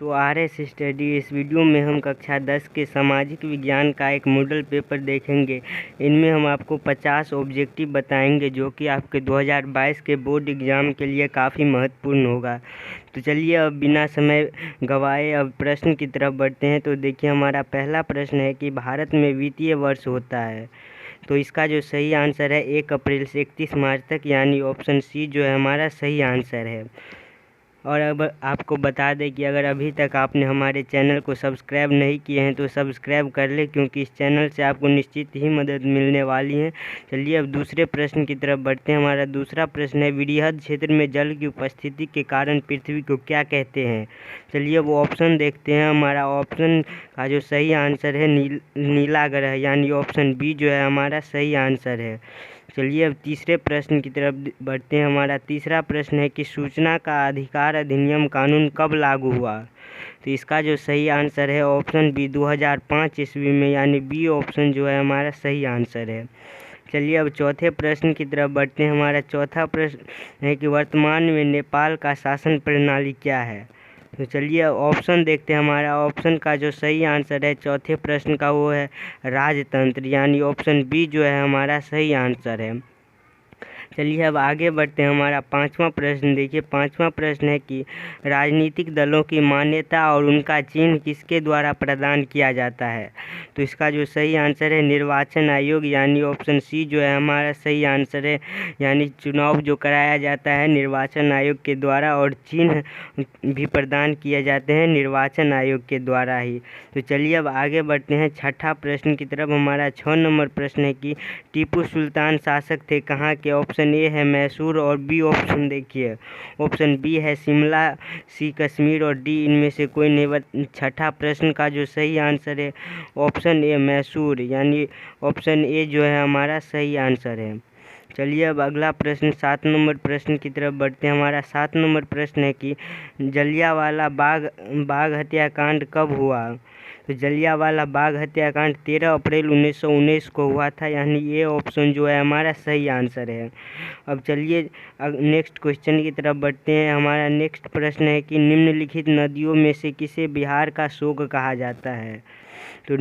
तो RS study इस video में हम कक्षा 10 के सामाजिक विज्ञान का एक मॉडल पेपर देखेंगे। इनमें हम आपको 50 ऑब्जेक्टिव बताएंगे जो कि आपके 2022 के बोर्ड एग्ज़ाम के लिए काफ़ी महत्वपूर्ण होगा। तो चलिए अब बिना समय गंवाए अब प्रश्न की तरफ बढ़ते हैं। तो देखिए हमारा पहला प्रश्न है कि भारत में वित्तीय वर्ष होता है। तो इसका जो सही आंसर है 1 अप्रैल से 31 मार्च तक, यानी ऑप्शन सी जो है हमारा सही आंसर है। और अब आपको बता दें कि अगर अभी तक आपने हमारे चैनल को सब्सक्राइब नहीं किए हैं तो सब्सक्राइब कर लें, क्योंकि इस चैनल से आपको निश्चित ही मदद मिलने वाली है। चलिए अब दूसरे प्रश्न की तरफ बढ़ते हैं। हमारा दूसरा प्रश्न है वृहद क्षेत्र में जल की उपस्थिति के कारण पृथ्वी को क्या कहते हैं। चलिए वो ऑप्शन देखते हैं। हमारा ऑप्शन का जो सही आंसर है नीला ग्रह, यानी ऑप्शन बी जो है हमारा सही आंसर है। चलिए अब तीसरे प्रश्न की तरफ बढ़ते हैं। हमारा तीसरा प्रश्न है कि सूचना का अधिकार अधिनियम कानून कब लागू हुआ। तो इसका जो सही आंसर है ऑप्शन बी 2005 ईस्वी में, यानी बी ऑप्शन जो है हमारा सही आंसर है। चलिए अब चौथे प्रश्न की तरफ बढ़ते हैं। हमारा चौथा प्रश्न है कि वर्तमान में नेपाल का शासन प्रणाली क्या है। तो चलिए ऑप्शन देखते हैं। हमारा ऑप्शन का जो सही आंसर है चौथे प्रश्न का वो है राजतंत्र, यानी ऑप्शन बी जो है हमारा सही आंसर है। चलिए अब आगे बढ़ते हैं। हमारा पांचवा प्रश्न देखिए। पांचवा प्रश्न है कि राजनीतिक दलों की मान्यता और उनका चिन्ह किसके द्वारा प्रदान किया जाता है। तो इसका जो सही आंसर है निर्वाचन आयोग, यानी ऑप्शन सी जो है हमारा सही आंसर है। यानी चुनाव जो कराया जाता है निर्वाचन आयोग के द्वारा, और चिन्ह भी प्रदान किए जाते हैं निर्वाचन आयोग के द्वारा ही। तो चलिए अब आगे बढ़ते हैं छठा प्रश्न की तरफ। हमारा 6 नंबर प्रश्न है कि टीपू सुल्तान शासक थे कहाँ के। ऑप्शन ए है मैसूर, और बी ऑप्शन देखिए ऑप्शन बी है शिमला, सी कश्मीर, और डी इनमें से कोई नहीं। छठा प्रश्न का जो सही आंसर है ऑप्शन ए मैसूर, यानी ऑप्शन ए जो है हमारा सही आंसर है। चलिए अब अगला प्रश्न 7 नंबर प्रश्न की तरफ बढ़ते हैं। हमारा 7 नंबर प्रश्न है कि जलियांवाला बाग हत्याकांड कब हुआ। तो जलियांवाला बाग हत्याकांड 13 अप्रैल 1919 को हुआ था, यानी ये ऑप्शन जो है हमारा सही आंसर है। अब चलिए नेक्स्ट क्वेश्चन की तरफ बढ़ते हैं। हमारा नेक्स्ट प्रश्न है कि निम्नलिखित नदियों में से किसे बिहार का शोक कहा जाता है। तो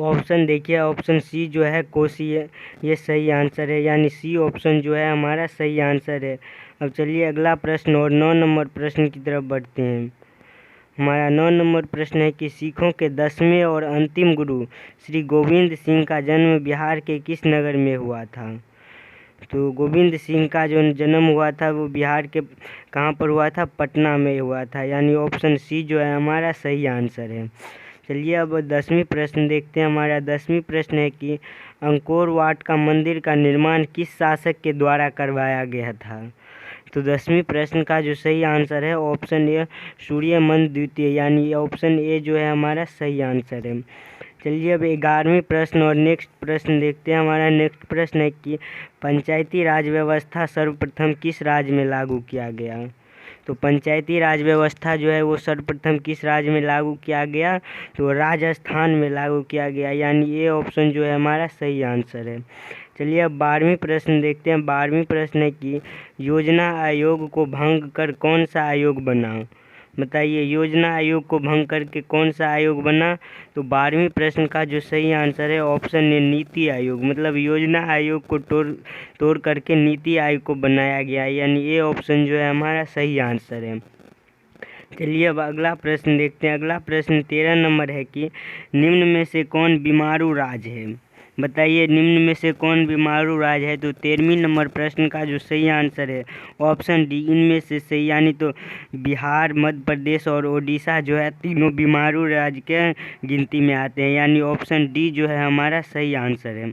ऑप्शन देखिए ऑप्शन सी जो है कोसी है, ये सही आंसर है, यानी सी ऑप्शन जो है हमारा सही आंसर है। अब चलिए अगला प्रश्न और 9 नंबर प्रश्न की तरफ बढ़ते हैं। हमारा 9 नंबर प्रश्न है कि सिखों के 10वें और अंतिम गुरु श्री गोविंद सिंह का जन्म बिहार के किस नगर में हुआ था। तो गोविंद सिंह का जो जन्म हुआ था वो बिहार के कहाँ पर हुआ था, पटना में हुआ था, यानी ऑप्शन सी जो है हमारा सही आंसर है। चलिए अब 10वीं प्रश्न देखते हैं। हमारा 10वीं प्रश्न है कि अंकोर वाट का मंदिर का निर्माण किस शासक के द्वारा करवाया गया था। तो 10वीं प्रश्न का जो सही आंसर है ऑप्शन ए सूर्यमन द्वितीय, यानी ऑप्शन ए जो है हमारा सही आंसर है। चलिए अब 11वीं प्रश्न और नेक्स्ट प्रश्न देखते हैं। हमारा नेक्स्ट प्रश्न है कि पंचायती राज व्यवस्था सर्वप्रथम किस राज्य में लागू किया गया। तो पंचायती राज व्यवस्था जो है वो सर्वप्रथम किस राज्य में लागू किया गया, तो राजस्थान में लागू किया गया, यानी ये ऑप्शन जो है हमारा सही आंसर है। चलिए अब 12वीं प्रश्न देखते हैं। 12वीं प्रश्न है कि योजना आयोग को भंग कर कौन सा आयोग बना। बताइए योजना आयोग को भंग करके कौन सा आयोग बना। तो 12वीं प्रश्न का जो सही आंसर है ऑप्शन ए नीति आयोग, मतलब योजना आयोग को तोड़ करके नीति आयोग को बनाया गया, यानी ये ऑप्शन जो है हमारा सही आंसर है। चलिए अब अगला प्रश्न देखते हैं। अगला प्रश्न 13 नंबर है कि निम्न में से कौन बीमारू राज्य है। बताइए निम्न में से कौन बीमारू राज्य है। तो 13वीं नंबर प्रश्न का जो सही आंसर है ऑप्शन डी इनमें से सही, यानी तो बिहार, मध्य प्रदेश और ओडिशा जो है तीनों बीमारू राज्य के गिनती में आते हैं, यानी ऑप्शन डी जो है हमारा सही आंसर है।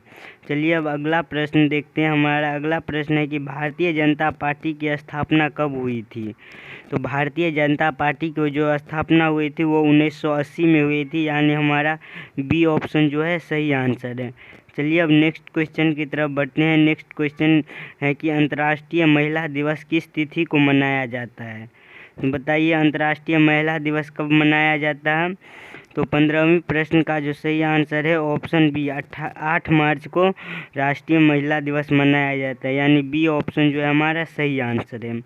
चलिए अब अगला प्रश्न देखते हैं। हमारा अगला प्रश्न है कि भारतीय जनता पार्टी की स्थापना कब हुई थी। तो भारतीय जनता पार्टी की जो स्थापना हुई थी वो 1980 में हुई थी, यानी हमारा बी ऑप्शन जो है सही आंसर है। चलिए अब नेक्स्ट क्वेश्चन की तरफ बढ़ते हैं। नेक्स्ट क्वेश्चन है कि अंतर्राष्ट्रीय महिला दिवस किस तिथि को मनाया जाता है। तो बताइए अंतर्राष्ट्रीय महिला दिवस कब मनाया जाता है। तो 15वीं प्रश्न का जो सही आंसर है ऑप्शन बी, 8 मार्च को राष्ट्रीय महिला दिवस मनाया जाता है, यानी बी ऑप्शन जो है हमारा सही आंसर है।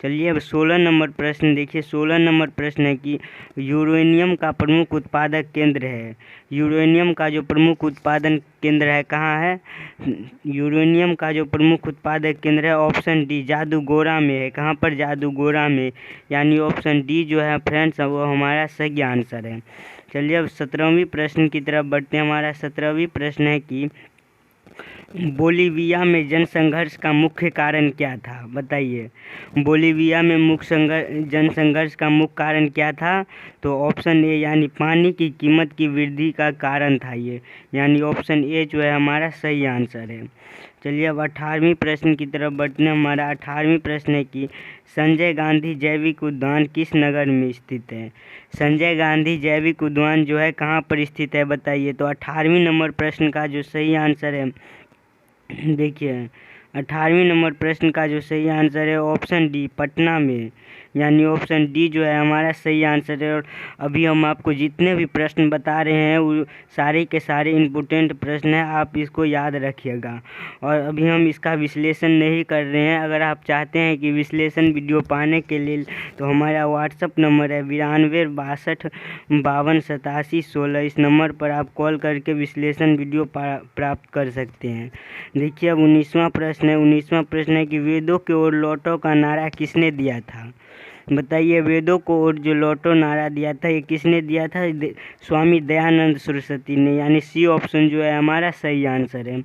चलिए अब 16 नंबर प्रश्न देखिए। 16 नंबर प्रश्न है कि यूरेनियम का प्रमुख उत्पादक केंद्र है। यूरेनियम का जो प्रमुख उत्पादन केंद्र है कहाँ है? यूरेनियम का जो प्रमुख उत्पादक केंद्र है ऑप्शन डी, जादूगोरा में है। कहाँ पर? जादूगोरा में, यानी ऑप्शन डी जो है फ्रेंड्स वो हमारा सही आंसर है। चलिए अब 17वीं प्रश्न की तरफ बढ़ते हैं। हमारा 17वीं प्रश्न है कि बोलीविया में जनसंघर्ष का मुख्य कारण क्या था? बताइए, बोलीविया में जनसंघर्ष का मुख्य कारण क्या था? तो ऑप्शन ए यानी पानी की कीमत की वृद्धि का कारण था ये, यानी ऑप्शन ए जो है हमारा सही आंसर है। चलिए अब 18वीं प्रश्न की तरफ बढ़ते हैं। हमारा 18वीं प्रश्न है कि संजय गांधी जैविक उद्यान किस नगर में स्थित है? संजय गांधी जैविक उद्यान जो है कहाँ पर स्थित है? बताइए। तो 18वीं नंबर प्रश्न का जो सही आंसर है देखिए, 18वीं नंबर प्रश्न का जो सही आंसर है ऑप्शन डी, पटना में, यानी ऑप्शन डी जो है हमारा सही आंसर है। और अभी हम आपको जितने भी प्रश्न बता रहे हैं वो सारे के सारे इम्पोर्टेंट प्रश्न हैं, आप इसको याद रखिएगा। और अभी हम इसका विश्लेषण नहीं कर रहे हैं। अगर आप चाहते हैं कि विश्लेषण वीडियो पाने के लिए तो हमारा व्हाट्सअप नंबर है 92 62 52 87 16। इस नंबर पर आप कॉल करके विश्लेषण वीडियो प्राप्त कर सकते हैं। देखिए अब 19वां प्रश्न है। 19वां प्रश्न है कि वेदों की ओर लौटो का नारा किसने दिया था? बताइए, वेदों को ओर जो लौटो नारा दिया था ये किसने दिया था? स्वामी दयानंद सरस्वती ने, यानी सी ऑप्शन जो है हमारा सही आंसर है।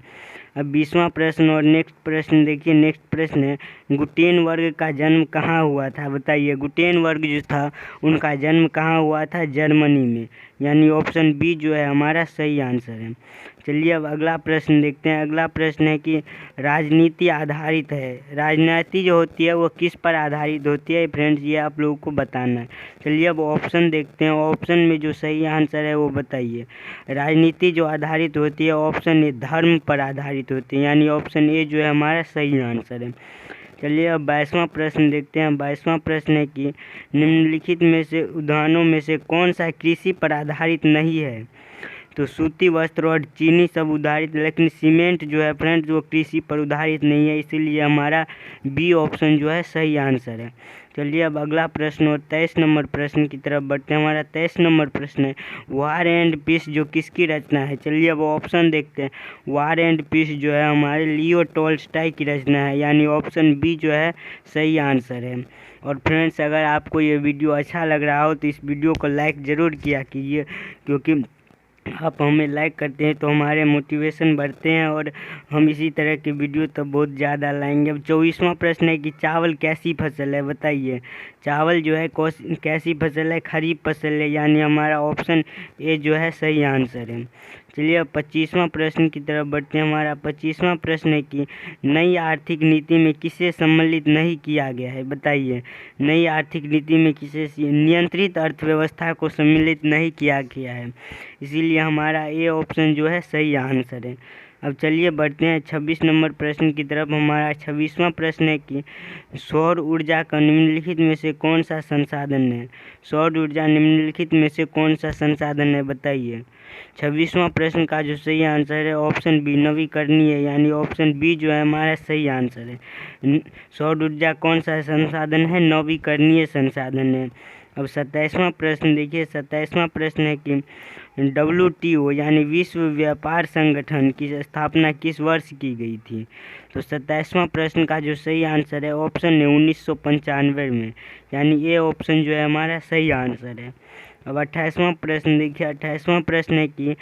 अब 20वां प्रश्न और नेक्स्ट प्रश्न देखिए। नेक्स्ट प्रश्न है गुटेन वर्ग का जन्म कहाँ हुआ था? बताइए, गुटेन वर्ग जो था उनका जन्म कहाँ हुआ था? जर्मनी में, यानी ऑप्शन बी जो है हमारा सही आंसर है। चलिए अब अगला प्रश्न देखते हैं। अगला प्रश्न है कि राजनीति आधारित है, राजनीति जो होती है वो किस पर आधारित होती है फ्रेंड्स, ये आप लोगों को बताना है। चलिए अब ऑप्शन देखते हैं। ऑप्शन में जो सही आंसर है वो बताइए। राजनीति जो आधारित होती है ऑप्शन ए, धर्म पर आधारित होती है, यानी ऑप्शन ए जो है हमारा सही आंसर है। चलिए अब 22वां प्रश्न देखते हैं। 22वां प्रश्न है कि निम्नलिखित में से उदाहरणों में से कौन सा कृषि पर आधारित नहीं है? तो सूती वस्त्र और चीनी सब उधारित, लेकिन सीमेंट जो है फ्रेंड्स वो कृषि पर उधारित नहीं है, इसीलिए हमारा बी ऑप्शन जो है सही आंसर है। चलिए अब अगला प्रश्न और 23 नंबर प्रश्न की तरफ बढ़ते हैं। हमारा 23 नंबर प्रश्न है वार एंड पीस जो किसकी रचना है? चलिए अब ऑप्शन देखते हैं। वार एंड पीस जो है हमारे लियो टॉल्स्टॉय की रचना है, यानी ऑप्शन बी जो है सही आंसर है। और फ्रेंड्स अगर आपको ये वीडियो अच्छा लग रहा हो तो इस वीडियो को लाइक ज़रूर किया कीजिए, क्योंकि आप हमें लाइक करते हैं तो हमारे मोटिवेशन बढ़ते हैं और हम इसी तरह के वीडियो तो बहुत ज़्यादा लाएंगे। अब 24वां प्रश्न है कि चावल कैसी फसल है? बताइए, चावल जो है कैसी फसल है? खरीफ फसल है, यानी हमारा ऑप्शन ए जो है सही आंसर है। चलिए अब 25वां प्रश्न की तरफ बढ़ते हैं। हमारा 25वां प्रश्न है कि नई आर्थिक नीति में किसे सम्मिलित नहीं किया गया है? बताइए, नई आर्थिक नीति में किसे नियंत्रित अर्थव्यवस्था को सम्मिलित नहीं किया गया है, इसीलिए हमारा ए ऑप्शन जो है सही आंसर है। अब चलिए बढ़ते हैं 26 नंबर प्रश्न की तरफ। हमारा 26वां प्रश्न है कि सौर ऊर्जा का निम्नलिखित में से कौन सा संसाधन है? सौर ऊर्जा निम्नलिखित में से कौन सा संसाधन है? बताइए। 26वां प्रश्न का जो सही आंसर है ऑप्शन बी, नवीकरणीय, यानी ऑप्शन बी जो है हमारा सही आंसर है। सौर ऊर्जा कौन सा संसाधन है? नवीकरणीय संसाधन है। अब 27वां प्रश्न देखिए। 27वां प्रश्न है कि WTO यानी विश्व व्यापार संगठन की स्थापना किस वर्ष की गई थी? तो 27वां प्रश्न का जो सही आंसर है ऑप्शन है 1995 में, यानी ये ऑप्शन जो है हमारा सही आंसर है। अब 28वां प्रश्न देखिए। 28वां प्रश्न है कि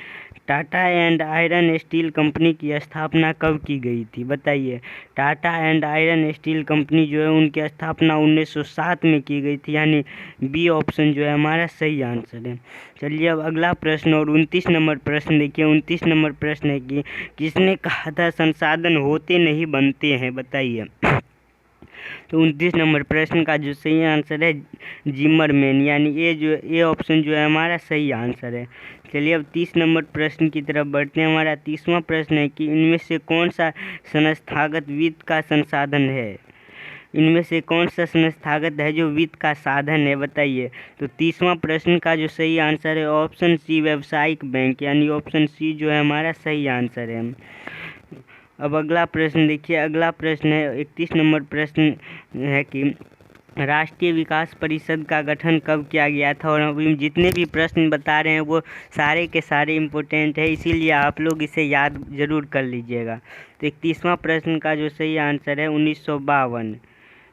Tata and iron steel company की स्थापना कब की गई थी? बताइए। Tata and iron steel company जो है उनकी स्थापना 1907 में की गई थी, यानी बी ऑप्शन जो है हमारा सही आंसर है। चलिए अब अगला प्रश्न और 29 नंबर प्रश्न देखिए। 29 नंबर प्रश्न है कि किसने कहा था संसाधन होते नहीं बनते हैं? बताइए। तो 29 नंबर प्रश्न का जो सही आंसर है जिमरमैन, यानी ए ऑप्शन जो है हमारा सही आंसर है। चलिए अब 30 नंबर प्रश्न की तरफ बढ़ते हैं। हमारा 30वां प्रश्न है कि इनमें से कौन सा संस्थागत वित्त का संसाधन है? इनमें से कौन सा संस्थागत है जो वित्त का साधन है, बताइए। तो 30वां प्रश्न का जो सही आंसर है ऑप्शन सी व्यावसायिक बैंक, यानी ऑप्शन सी जो है हमारा सही आंसर है। अब अगला प्रश्न देखिए, अगला प्रश्न है 31 नंबर प्रश्न है कि राष्ट्रीय विकास परिषद का गठन कब किया गया था। और अभी जितने भी प्रश्न बता रहे हैं वो सारे के सारे इम्पोर्टेंट है, इसीलिए आप लोग इसे याद जरूर कर लीजिएगा। तो 31वां प्रश्न का जो सही आंसर है 1952,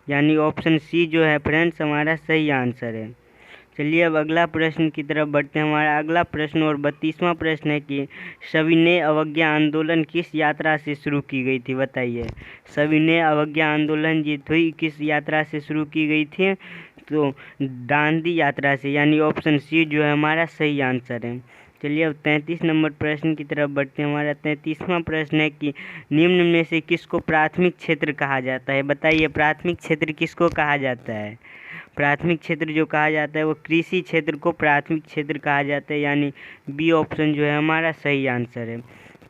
यानी ऑप्शन सी जो है फ्रेंड्स हमारा सही आंसर है। चलिए अब अगला प्रश्न की तरफ बढ़ते हैं। हमारा अगला प्रश्न और 32वां प्रश्न है कि सविनय अवज्ञा आंदोलन किस यात्रा से शुरू की गई थी, बताइए। सविनय अवज्ञा आंदोलन जी हुई किस यात्रा से शुरू की गई थी, तो दांडी यात्रा से, यानी ऑप्शन सी जो है हमारा सही आंसर है। चलिए अब 33 नंबर प्रश्न की तरफ बढ़ते हैं। हमारा 33वां प्रश्न है कि निम्न में से किसको प्राथमिक क्षेत्र कहा जाता है, बताइए। प्राथमिक क्षेत्र किसको कहा जाता है? प्राथमिक क्षेत्र जो कहा जाता है वो कृषि क्षेत्र को प्राथमिक क्षेत्र कहा जाता है, यानी बी ऑप्शन जो है हमारा सही आंसर है।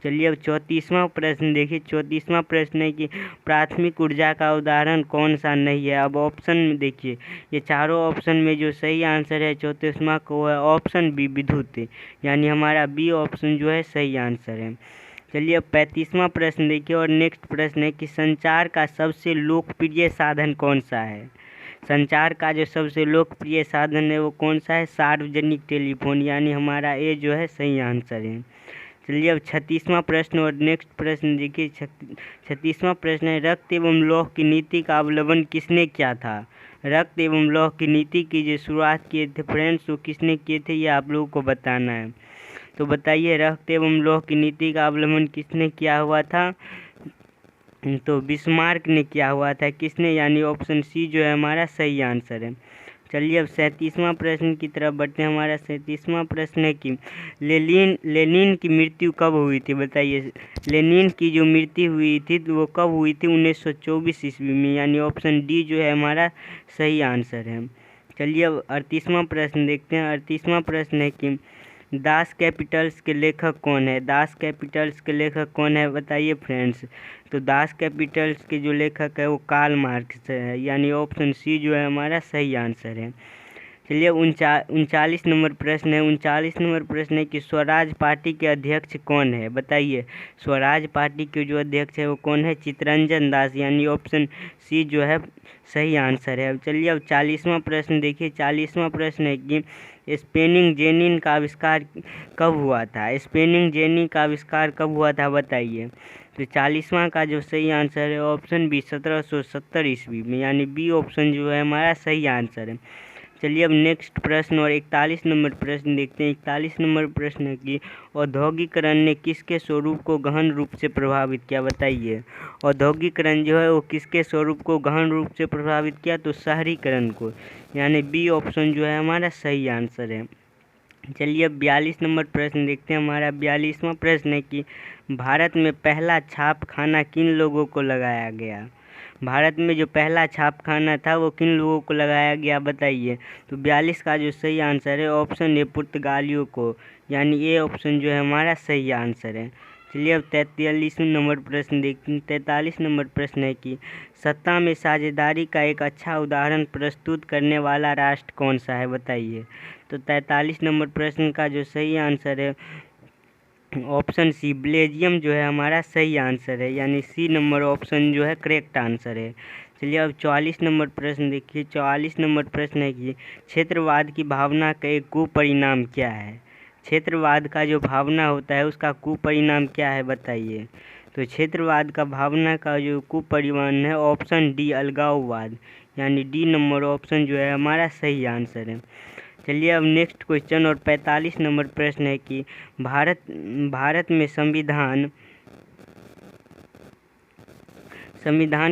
चलिए अब 34वां प्रश्न देखिए। 34वां प्रश्न है कि प्राथमिक ऊर्जा का उदाहरण कौन सा नहीं है। अब ऑप्शन में देखिए, ये चारों ऑप्शन में जो सही आंसर है 34वां को है ऑप्शन बी विद्युत, यानी हमारा बी ऑप्शन जो है सही आंसर है। चलिए अब 35वां प्रश्न देखिए और नेक्स्ट प्रश्न है कि संचार का सबसे लोकप्रिय साधन कौन सा है। संचार का जो सबसे लोकप्रिय साधन है वो कौन सा है? सार्वजनिक टेलीफोन, यानी हमारा ए जो है सही आंसर है। चलिए अब 36वां प्रश्न और नेक्स्ट प्रश्न देखिए। 36वां प्रश्न है रक्त एवं लौह की नीति का अवलंबन किसने किया था। रक्त एवं लौह की नीति की जो शुरुआत किए थे फ्रेंड्स वो किसने किए थे, ये आप लोगों को बताना है। तो बताइए रक्त एवं लौह की नीति का अवलंबन किसने किया हुआ था, तो बिस्मार्क ने किया हुआ था। किसने, यानी ऑप्शन सी जो है हमारा सही आंसर है। चलिए अब 37वां प्रश्न की तरफ बढ़ते हैं। हमारा 37वां प्रश्न है कि लेनिन की मृत्यु कब हुई थी, बताइए। लेनिन की जो मृत्यु हुई थी तो वो कब हुई थी? 1924 ईस्वी में, यानी ऑप्शन डी जो है हमारा सही आंसर है। चलिए अब 38वां प्रश्न देखते हैं। 38वां प्रश्न है कि दास कैपिटल्स के लेखक कौन है। दास कैपिटल्स के लेखक कौन है, बताइए फ्रेंड्स। तो दास कैपिटल्स के जो लेखक है वो कार्ल मार्क्स है, यानी ऑप्शन सी जो है हमारा सही आंसर है। चलिए 39 नंबर प्रश्न है। 39 नंबर प्रश्न है कि स्वराज पार्टी के अध्यक्ष कौन है, बताइए। स्वराज पार्टी के जो अध्यक्ष है वो कौन है? चित्तरंजन दास, यानी ऑप्शन सी जो है सही आंसर है। अब चलिए अब 40वां प्रश्न देखिए। 40वां प्रश्न है कि स्पेनिंग जेनी का आविष्कार कब हुआ था। स्पेनिंग जेनी का आविष्कार कब हुआ था, बताइए। तो 40वां का जो सही आंसर है ऑप्शन बी 1770 ईस्वी में, यानी बी ऑप्शन जो है हमारा सही आंसर है। चलिए अब नेक्स्ट प्रश्न और 41 नंबर प्रश्न देखते हैं। 41 नंबर प्रश्न है कि औद्योगिकरण ने किसके स्वरूप को गहन रूप से प्रभावित किया, बताइए। औद्योगिकरण जो है वो किसके स्वरूप को गहन रूप से प्रभावित किया, तो शहरीकरण को, यानी बी ऑप्शन जो है हमारा सही आंसर है। चलिए अब 42 नंबर प्रश्न देखते हैं। हमारा 42वां प्रश्न है कि भारत में पहला छाप खाना किन लोगों को लगाया गया। भारत में जो पहला छाप खाना था वो किन लोगों को लगाया गया, बताइए। तो 42 का जो सही आंसर है ऑप्शन ए पुर्तगालियों को, यानी ए ऑप्शन जो है हमारा सही आंसर है। चलिए अब 43 नंबर प्रश्न देखते हैं। 43 नंबर प्रश्न है कि सत्ता में साझेदारी का एक अच्छा उदाहरण प्रस्तुत करने वाला राष्ट्र कौन सा है, बताइए। तो 43 नंबर प्रश्न का जो सही आंसर है ऑप्शन सी बेल्जियम जो है हमारा सही आंसर है, यानी सी नंबर ऑप्शन जो है करेक्ट आंसर है। चलिए अब 44 नंबर प्रश्न देखिए। 44 नंबर प्रश्न है कि क्षेत्रवाद की भावना का एक कुपरिणाम क्या है। क्षेत्रवाद का जो भावना होता है उसका कुपरिणाम क्या है, बताइए। तो क्षेत्रवाद का भावना का जो कुपरिणाम है ऑप्शन डी अलगाववाद, यानी डी नंबर ऑप्शन जो है हमारा सही आंसर है। चलिए अब नेक्स्ट क्वेश्चन और 45 नंबर प्रश्न है कि भारत में संविधान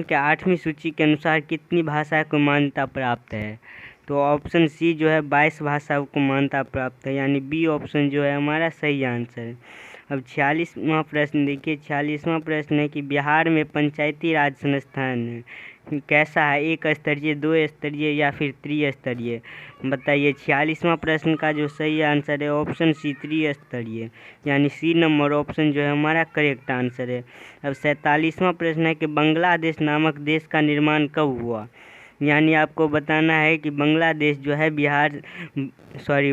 के 8वीं सूची के अनुसार कितनी भाषा को मान्यता प्राप्त है। तो ऑप्शन सी जो है 22 भाषाओं को मान्यता प्राप्त है, यानी बी ऑप्शन जो है हमारा सही आंसर है। अब 46वां प्रश्न देखिए। 46वां प्रश्न है कि बिहार में पंचायती राज संस्थान कैसा है, एक स्तरीय, दो स्तरीय या फिर त्रिस्तरीय? बताइए। 46वां प्रश्न का जो सही आंसर है ऑप्शन सी, त्रिस्तरीय, यानी सी नंबर ऑप्शन जो है हमारा करेक्ट आंसर है। अब 47वां प्रश्न है कि बांग्लादेश नामक देश का निर्माण कब हुआ? यानी आपको बताना है कि बांग्लादेश जो है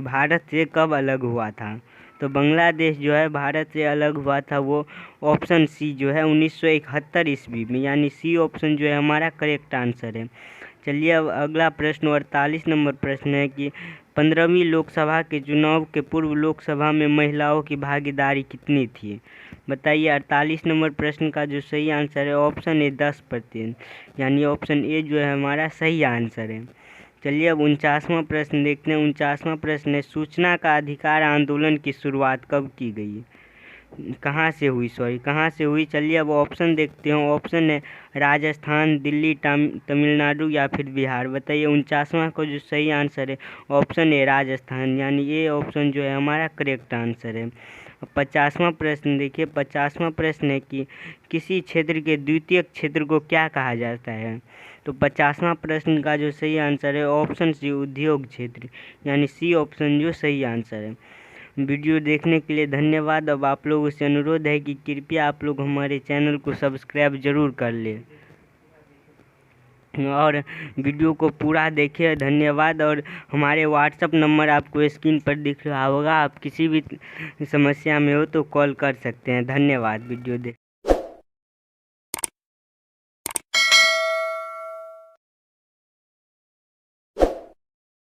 भारत से कब अलग हुआ था। तो बांग्लादेश जो है भारत से अलग हुआ था वो ऑप्शन सी जो है 1971 ईस्वी में, यानी सी ऑप्शन जो है हमारा करेक्ट आंसर है। चलिए अब अगला प्रश्न 48 नंबर प्रश्न है कि 15वीं लोकसभा के चुनाव के पूर्व लोकसभा में महिलाओं की भागीदारी कितनी थी? बताइए। 48 नंबर प्रश्न का जो सही आंसर है ऑप्शन ए 10%, यानी ऑप्शन ए जो है हमारा सही आंसर है। चलिए अब 49वां प्रश्न देखते हैं। 49वां प्रश्न है सूचना का अधिकार आंदोलन की शुरुआत कब की गई? कहाँ से हुई? चलिए अब ऑप्शन देखते हैं। ऑप्शन है राजस्थान, दिल्ली, तमिलनाडु या फिर बिहार। बताइए। 49वां को जो सही आंसर है ऑप्शन है राजस्थान, यानी ये ऑप्शन जो है हमारा करेक्ट आंसर है। 50वां प्रश्न देखिए। 50वां प्रश्न है कि किसी क्षेत्र के द्वितीयक क्षेत्र को क्या कहा जाता है? तो 50वां प्रश्न का जो सही आंसर है ऑप्शन सी, उद्योग क्षेत्र, यानी सी ऑप्शन जो सही आंसर है। वीडियो देखने के लिए धन्यवाद। अब आप लोगों से अनुरोध है कि कृपया आप लोग हमारे चैनल को सब्सक्राइब जरूर कर लें और वीडियो को पूरा देखिए। धन्यवाद। और हमारे व्हाट्सअप नंबर आपको स्क्रीन पर दिख रहा होगा, आप किसी भी समस्या में हो तो कॉल कर सकते हैं। धन्यवाद वीडियो देख